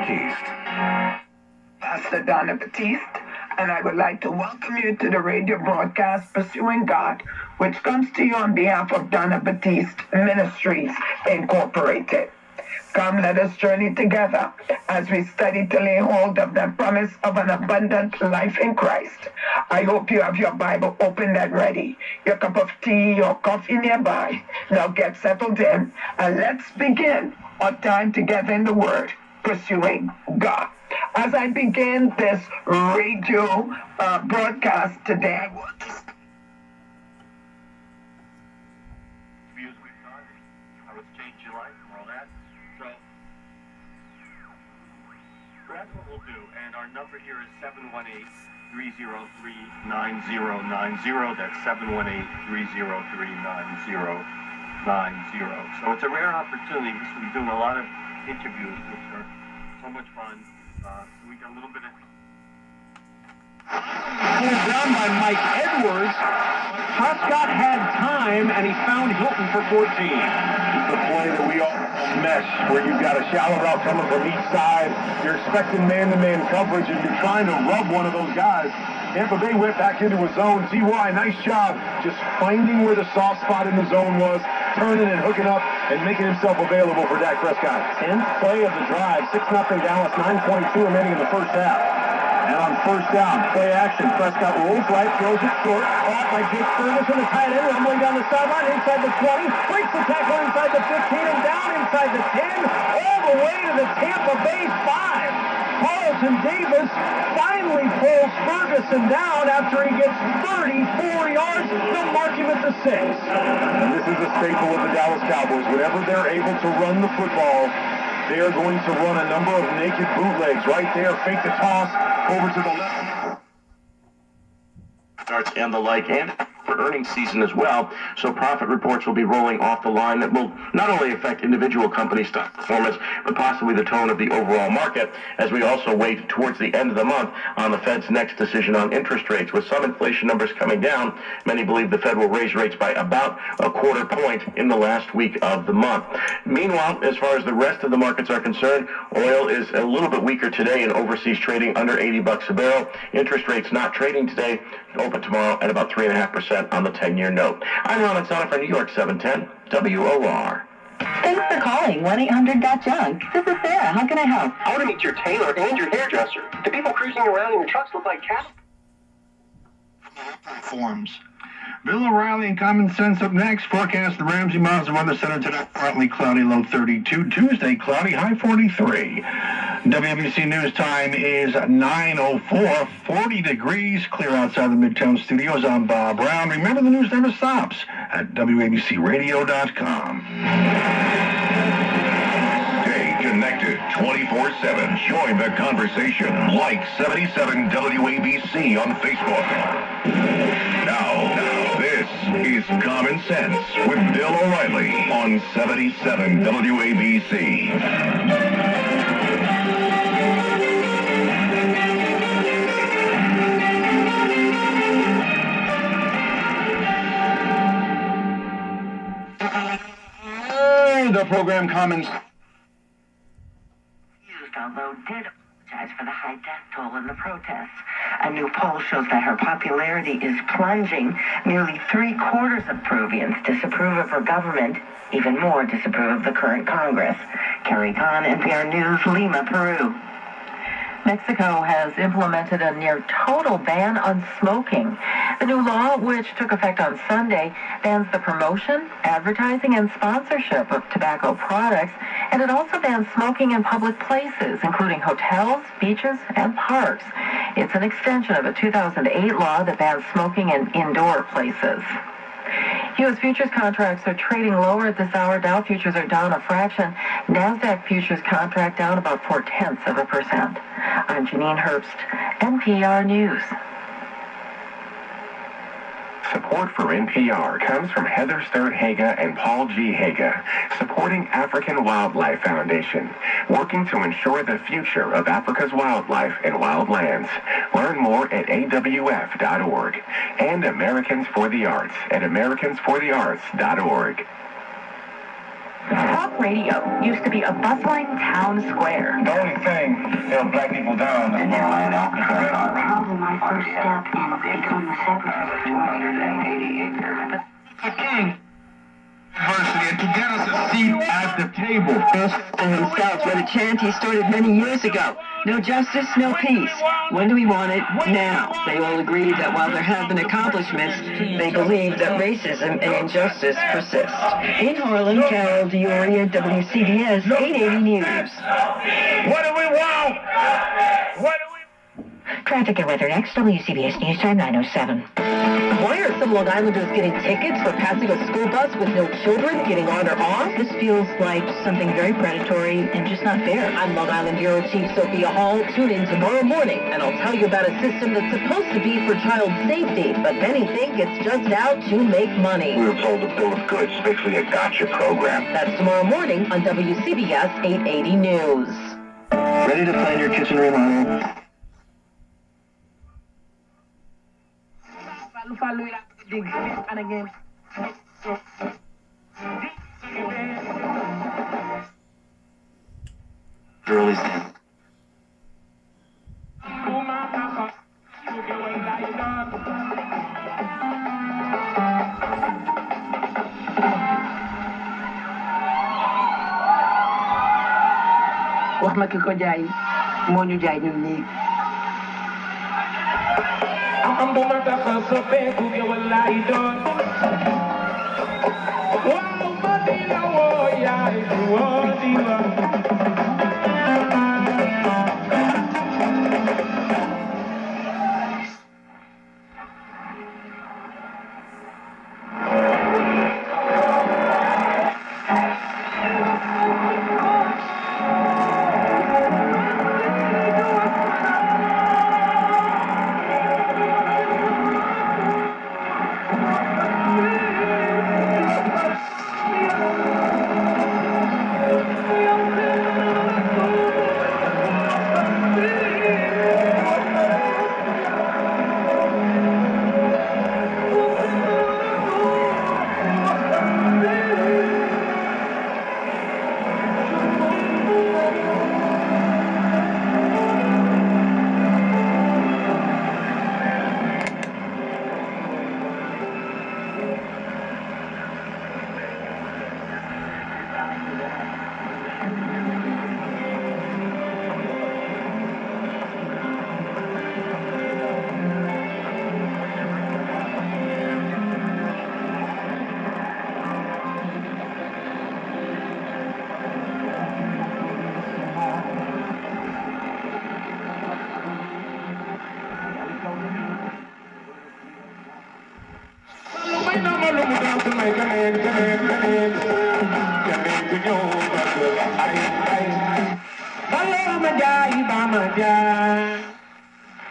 Baptiste. Pastor Donna Baptiste, and I would like to welcome you to the radio broadcast Pursuing God, which comes to you on behalf of Donna Baptiste Ministries Incorporated. Come, let us journey together as we study to lay hold of the promise of an abundant life in Christ. I hope you have your Bible open and ready, your cup of tea, your coffee nearby. Now get settled in, and let's begin our time together in the Word, Pursuing God. As I begin this radio broadcast today, I want to views we've got, how it's changed your life and all that. So that's what we'll do. And our number here is 718-303-9090. That's 718-303-9090. So it's a rare opportunity. We're doing a lot of interviews, which are so much fun. We got a little bit of... Pulled down by Mike Edwards. Prescott had time, and he found Hilton for 14. It's the play that we all mesh, where you've got a shallow route coming from each side. You're expecting man-to-man coverage, and you're trying to rub one of those guys. Tampa Bay went back into a zone. T.Y., nice job just finding where the soft spot in the zone was, turning and hooking up, and making himself available for Dak Prescott. 10th play of the drive, 6-0 Dallas, 9:22 remaining in the first half. And on first down, play action, Prescott rolls right, throws it short, caught by Jake Ferguson, the tight end, rumbling down the sideline, inside the 20, breaks the tackle inside the 15, and down inside the 10, all the way to the Tampa Bay 5. Carlton Davis finally pulls Ferguson down after he gets 34 yards. They'll mark him at the 6. And this is a staple of the Dallas Cowboys. Whenever they're able to run the football, they are going to run a number of naked bootlegs right there, fake the toss over to the left. Starts and the like, and for earnings season as well, so profit reports will be rolling off the line that will not only affect individual company stock performance, but possibly the tone of the overall market, as we also wait towards the end of the month on the Fed's next decision on interest rates. With some inflation numbers coming down, many believe the Fed will raise rates by about a quarter point in the last week of the month. Meanwhile, as far as the rest of the markets are concerned, oil is a little bit weaker today in overseas trading, under $80 a barrel. Interest rates not trading today, open tomorrow at about 3.5% on the 10-year note. I'm Ron Oksana for New York 710 WOR. Thanks for calling 1-800-GOT-JUNK. This is Sarah. How can I help? I want to meet your tailor and your hairdresser. The people cruising around in your trucks look like cattle. Forms. Bill O'Reilly and Common Sense up next. Forecast the Ramsey Miles Weather Center today. Partly cloudy, low 32. Tuesday, cloudy, high 43. WABC News time is 9:04. 40 degrees, clear outside the Midtown Studios. I'm Bob Brown. Remember, the news never stops at WABCRadio.com. Stay connected 24/7. Join the conversation. Like 77 WABC on Facebook. Now, this is Common Sense with Bill O'Reilly on 77 WABC. The program Common Although did apologize for the high death toll in the protests. A new poll shows that her popularity is plunging. Nearly 3/4 of Peruvians disapprove of her government. Even more disapprove of the current Congress. Carrie Khan, NPR News, Lima, Peru. Mexico has implemented a near-total ban on smoking. The new law, which took effect on Sunday, bans the promotion, advertising, and sponsorship of tobacco products, and it also bans smoking in public places, including hotels, beaches, and parks. It's an extension of a 2008 law that bans smoking in indoor places. U.S. futures contracts are trading lower at this hour. Dow futures are down a fraction. NASDAQ futures contract down about 0.4%. I'm Janine Herbst, NPR News. Support for NPR comes from Heather Sturt Haga and Paul G. Haga, supporting African Wildlife Foundation, working to ensure the future of Africa's wildlife and wildlands. Learn more at awf.org and Americans for the Arts at americansforthearts.org. Talk radio used to be a bustling town square. The only thing held black people down. Probably my first step in becoming a separatist. 280 acres. The king. University and to get us a seat at the table. And themselves wrote a chant he started many years ago. No justice, no peace. When do we want it? Now. They all agreed that while there have been accomplishments, they believe that racism and injustice persist. In Harlem, Carol Dioria, WCBS 880 News. What do we want? What do we? Traffic and weather next. WCBS News Time 9:07. Why are some Long Islanders getting tickets for passing a school bus with no children, getting on or off? This feels like something very predatory and just not fair. I'm Long Island Bureau Chief Sophia Hall. Tune in tomorrow morning, and I'll tell you about a system that's supposed to be for child safety, but many think it's just out to make money. We were told a bill of goods, basically a gotcha program. That's tomorrow morning on WCBS 880 News. Ready to plan your kitchen remodel? Early stand. wax ma ki ko jaay moo ñu jaay ñun ñii. am bu ma tax a soppeeku ge wallaay doon waaw ma di la woo yaay di woo di la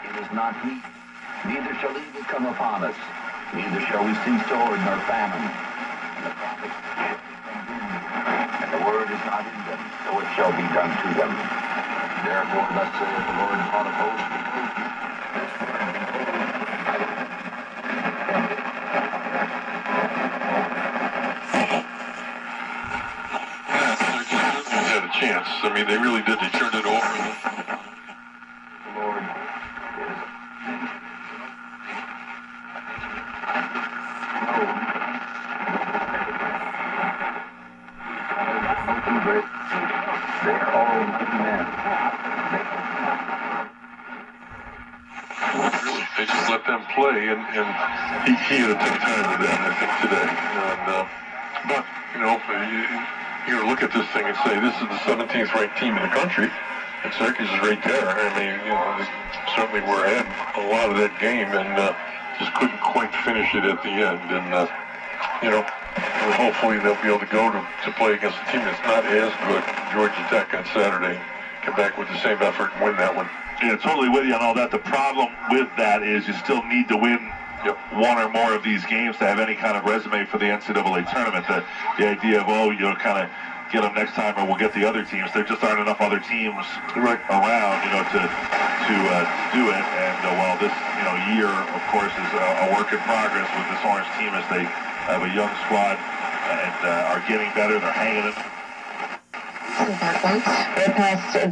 It is not heat, neither shall evil come upon us, neither shall we see sword nor famine. And the prophets and the word is not in them, so it shall be done to them. Therefore, thus saith the Lord God of hosts, had a chance. I mean, they really did. They turned it over. the Lord is they're all men. Really, they just let them play, and he had to take time to that, I think, today. And, but, you know, you're going to look at this thing and say, this is the 17th ranked team in the country, and Syracuse is right there. I mean, you know, they certainly were ahead a lot of that game, and just couldn't quite finish it at the end. And, you know, hopefully they'll be able to go to play against a team that's not as good, Georgia Tech, on Saturday, come back with the same effort and win that one. Yeah, totally with you on all that. The problem with that is you still need to win one or more of these games to have any kind of resume for the NCAA tournament. The idea of, oh, you'll kind of get them next time or we'll get the other teams. There just aren't enough other teams around, you know, to do it. And while this, you know, year, of course, is a work in progress with this Orange team as they have a young squad and are getting better. They're hanging in We're past the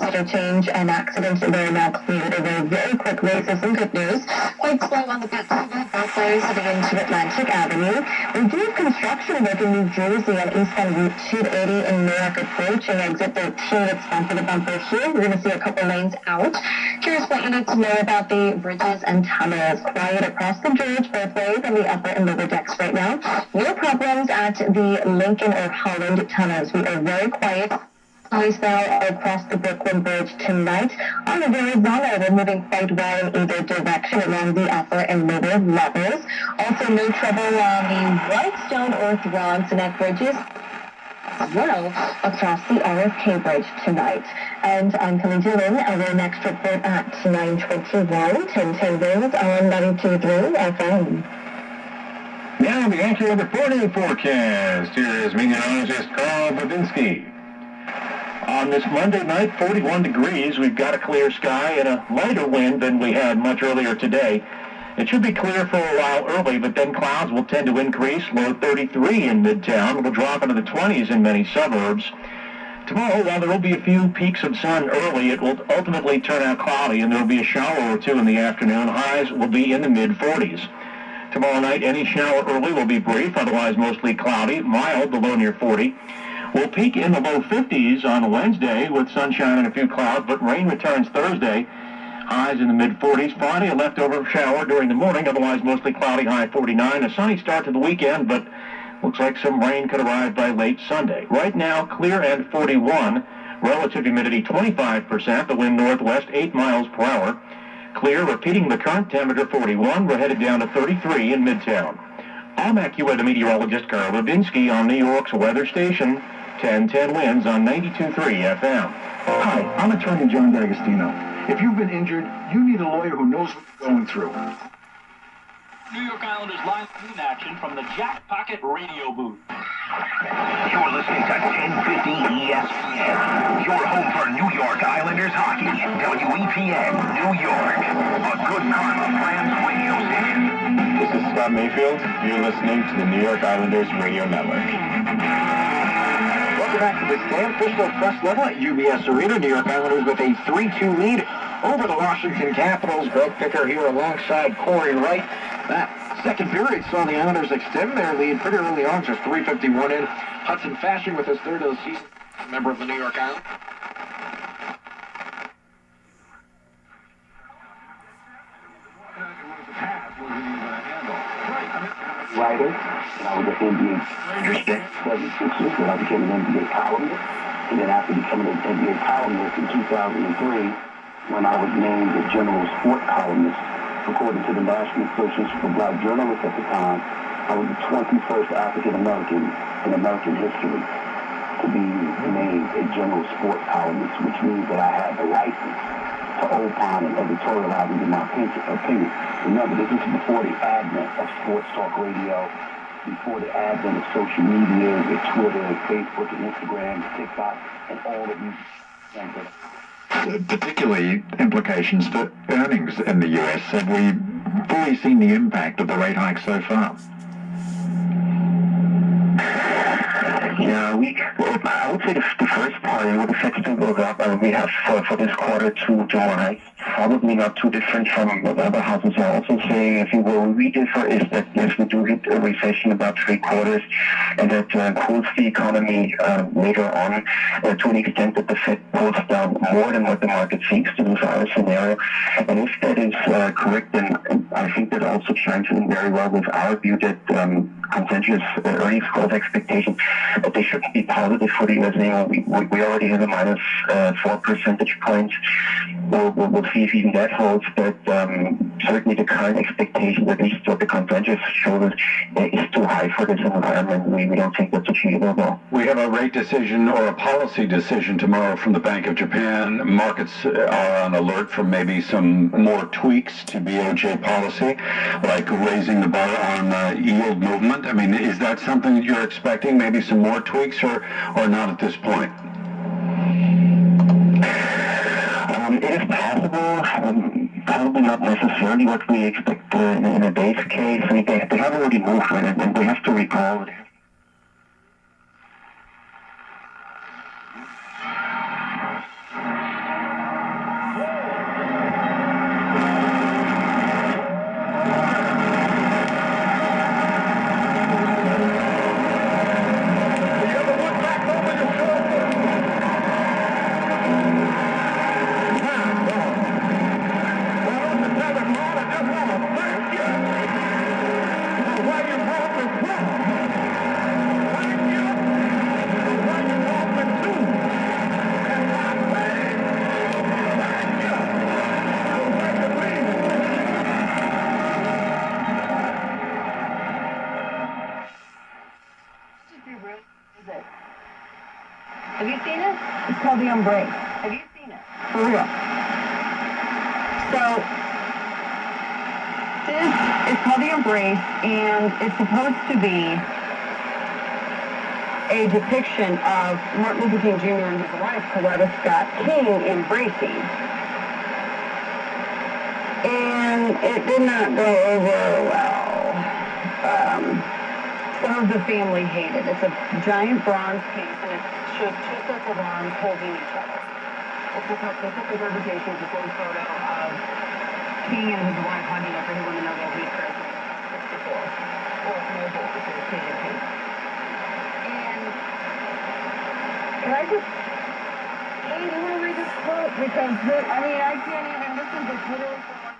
interchange and accidents that are now cleared over very quickly, so some good news. Quite slow on the both ways heading into Atlantic Avenue. We do have construction work in New Jersey on eastbound Route 280 in Newark approaching exit 13. It's bumper to bumper here. We're going to see a couple lanes out. Here's what you need to know about the bridges and tunnels. Quiet across the George both ways on the upper and lower decks right now. No problems at the Lincoln or Holland tunnels. We are very quiet. Police now across the Brooklyn Bridge tonight. On the Arizona, we're moving quite well in either direction along the upper and lower levels. Also, no trouble on the Whitestone or Throngs Neck bridges as well across the RFK Bridge tonight. And I'm Kelly Dillon. Our next report at 9:21. 10 winds on 92.3 FM. Now the accurate reporting forecast. Here is meteorologist Carl Babinski. On this Monday night, 41 degrees. We've got a clear sky and a lighter wind than we had much earlier today. It should be clear for a while early, but then clouds will tend to increase. Low 33 in Midtown. It'll drop into the 20s in many suburbs. Tomorrow, while there will be a few peaks of sun early, it will ultimately turn out cloudy, and there will be a shower or two in the afternoon. Highs will be in the mid-40s. Tomorrow night, any shower early will be brief, otherwise mostly cloudy, mild, the low near 40. We'll peak in the low 50s on Wednesday with sunshine and a few clouds, but rain returns Thursday. Highs in the mid-40s. Friday, a leftover shower during the morning, otherwise mostly cloudy, high 49. A sunny start to the weekend, but looks like some rain could arrive by late Sunday. Right now, clear and 41. Relative humidity 25%. The wind northwest 8 miles per hour. Clear, repeating the current temperature 41. We're headed down to 33 in Midtown. I'm AccuWeather meteorologist Carl Babinski on New York's weather station. 10 winds on 92.3 FM. Hi, I'm attorney John D'Agostino. If you've been injured, you need a lawyer who knows what you're going through. New York Islanders live in action from the Jack Pocket radio booth. You're listening to 1050 ESPN, your home for New York Islanders hockey. WEPN, New York, a good karma Rams radio station. This is Scott Mayfield. You're listening to the New York Islanders radio network. Welcome back to the Stan Fischler Press Level at UBS Arena. New York Islanders with a 3-2 lead over the Washington Capitals. Greg Picker here alongside Corey Wright. That second period saw the Islanders extend their lead pretty early on, just 3:51 in. Hudson Fasching with his third of the season, member of the New York Islanders. Writer, and I was an NBA Rangers 76ers, then I became an NBA columnist, and then after becoming an NBA columnist in 2003, when I was named the general sport columnist, according to the National Association for Black Journalists at the time, I was the 21st African-American in American history to be named a general sport columnist, which means that I had the license to opine and editorialize and give my opinion. Remember, this is before the advent of sports talk radio, before the advent of social media, with Twitter, Facebook, and Instagram, TikTok, and all of these things. Particularly implications for earnings in the U.S. Have we fully seen the impact of the rate hike so far? Yeah, I would say the first part, the Fed still goes up, and we have for this quarter two more hikes. Probably not too different from what other houses are also saying. I think where we differ is that, yes, we do hit a recession about 3 quarters, and that cools the economy later on to an extent that the Fed pulls down more than what the market thinks to this our scenario. And if that is correct, then I think that also chimes in very well with our view that consensus earnings growth expectations, that they should be positive for the U.S. We already have a minus 4 percentage points. We'll see if even that holds, but certainly the current expectation, at least what the consensus shows, is too high for this environment. We don't think that's achievable at all. We have a rate decision or a policy decision tomorrow from the Bank of Japan. Markets are on alert for maybe some more tweaks to BOJ policy, like raising the bar on yield movement. I mean, is that something that you're expecting, maybe some more tweaks, or not at this point? It is possible, probably not necessarily what we expect in a base case. I mean, they have already moved, and they have to recall. Have you seen it? It's called The Embrace. Have you seen it? For real. So, this is called The Embrace, and it's supposed to be a depiction of Martin Luther King Jr. and his wife, Coretta Scott King, embracing. And it did not go over well. Some of the family hated it. It's a giant bronze piece, and it shows two sets of arms holding each other. It's a interpretation of this old photo of King and his wife hugging up for everyone to know that he's president. 64. Or Mobile, because it's King and King. Can I just, hey, do you want to read this quote? Because, I can't even listen to literally so much.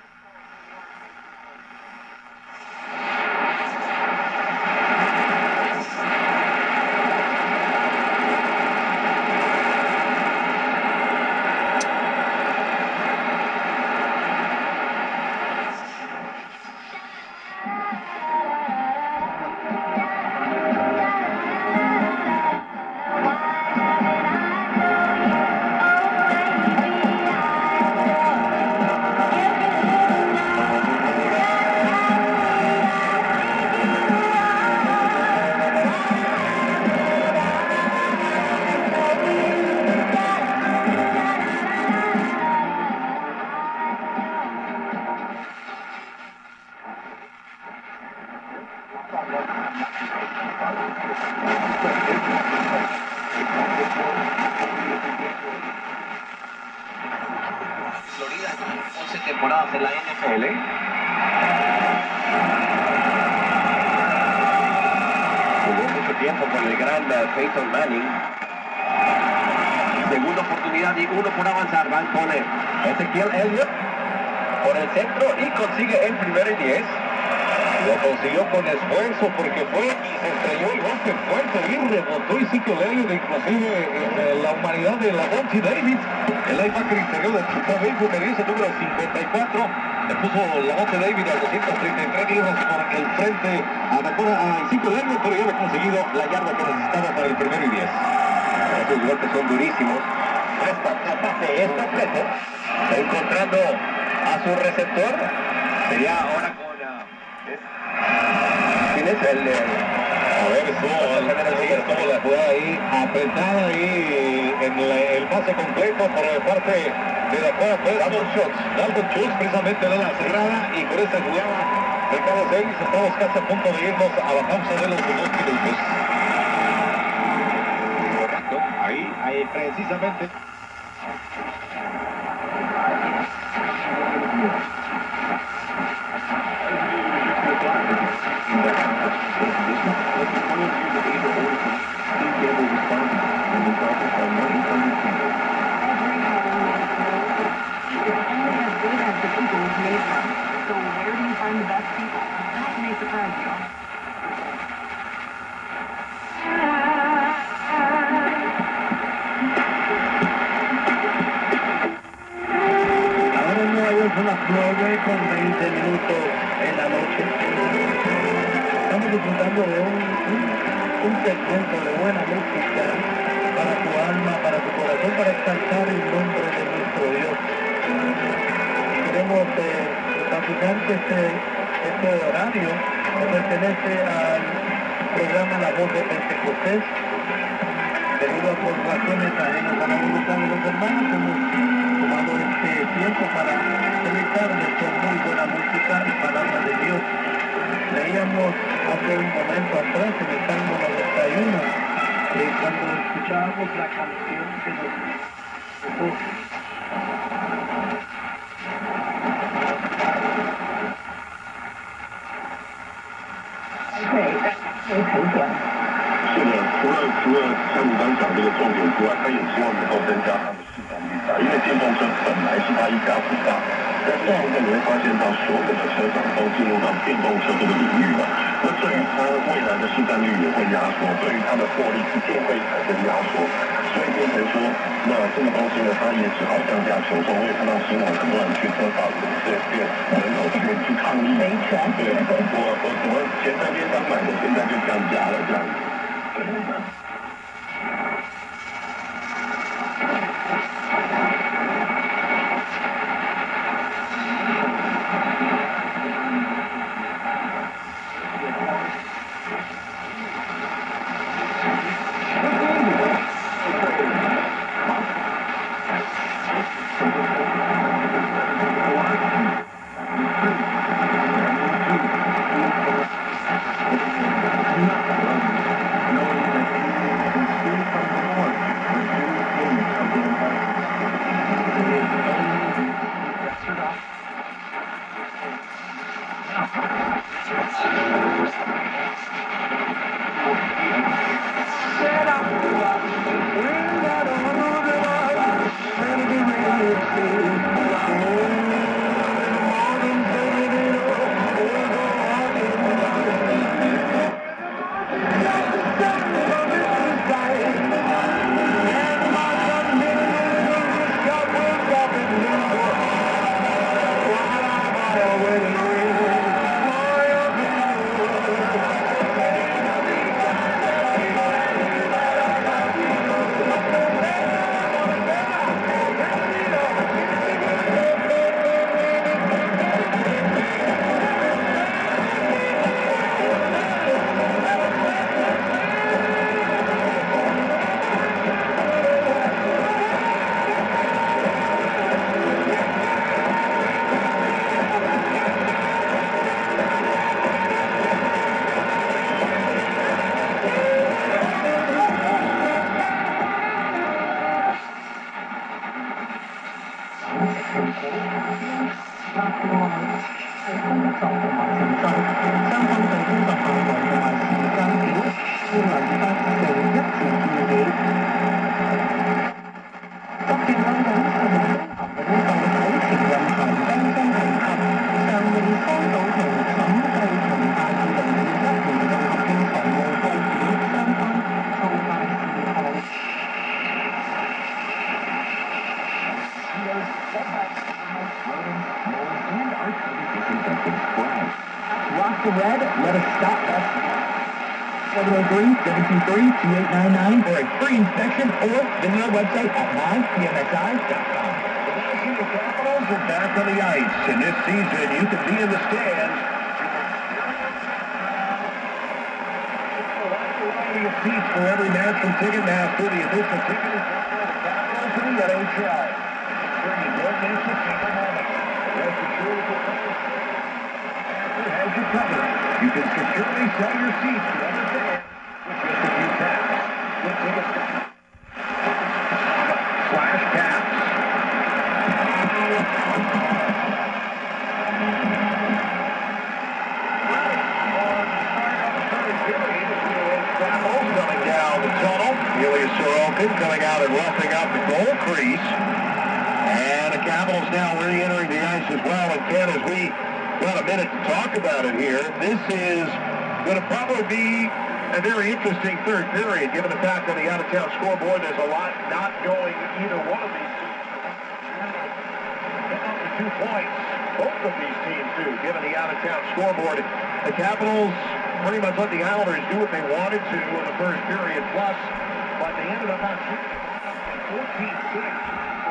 Florida, 11 temporadas en la NFL. Jugó mucho tiempo con el gran Peyton Manning. Segunda oportunidad y uno por avanzar. Van con Ezequiel Elliott por el centro y consigue el primero y 10. Lo consiguió con esfuerzo porque fue y se estrelló el golpe fuerte y rebotó Ezequiel Elliott, inclusive la humanidad de la Bonte David. El linebacker interior de Chicago fue canadiense número 54. Le puso la Bonte David a 233 libras por el frente a Ezequiel Elliott, pero ya había conseguido la yarda que necesitaba para el primero y 10. Esos golpes son durísimos. El pase es completo. Encontrando a su receptor. Sería ahora con... ¿Quién es el...? A ver, estuvo la jugada ahí apretada ahí en el pase completo por parte de la cuadra. Dalton Schultz precisamente de la cerrada, y con esta jugada de cada 6 estamos casi a punto de irnos a la pausa de los 2 minutos. Correcto, ahí precisamente. Las 9 con 20 minutos en la noche. Estamos disfrutando de un segmento de buena música para tu alma, para tu corazón, para exaltar el nombre de nuestro Dios. Queremos enfatizar que este horario pertenece al programa La Voz de Pentecostés. Debido a por razones ajenas a la voluntad de los hermanos, hemos tomado este tiempo para dedicarles con muy buena música y palabra de Dios. Leíamos hace un momento atrás en el Salmo 91, cuando escuchábamos la canción que nos tocó.除了像你刚讲这个重点之外，他也希望能够增加他的市场率大，因为电动车本来是他一家独大，但是现在你会发现到所有的车厂都进入到电动车这个领域了，那对于它未来的市占率也会压缩，对于它的获利直接会产生压缩，所以变成说，那这个东西呢，它也只好降价求售。我也看到新闻，很多人去车厂、4S店门口去抗议，对，我什么前3天刚买的，现在就降价了这样子。in red, let us stop. That's 703-723-2899 for a free inspection or visit our website at mypmsi.com. The Capitals are back on the ice, and this season you can be in the stands. Seats for every match from Ticketmaster. The official ticket is for the Capitals and the NHL. Sure you don't miss a single moment. Rest assured the Ticketmaster has you covered. You can securely sell your seats to other fans with just a few taps. Get tickets /caps. Capitals coming down the tunnel. Ilya Sorokin coming out and roughing up the goal crease. And the Capitals now re-entering the ice as well. And Ken, as we got a minute to talk about it here, this is going to probably be a very interesting third period, given the fact that the out-of-town scoreboard, there's a lot not going either one of these teams. Down to 2 points, both of these teams do, given the out-of-town scoreboard. The Capitals pretty much let the Islanders do what they wanted to in the first period plus, but they ended up on 14-6.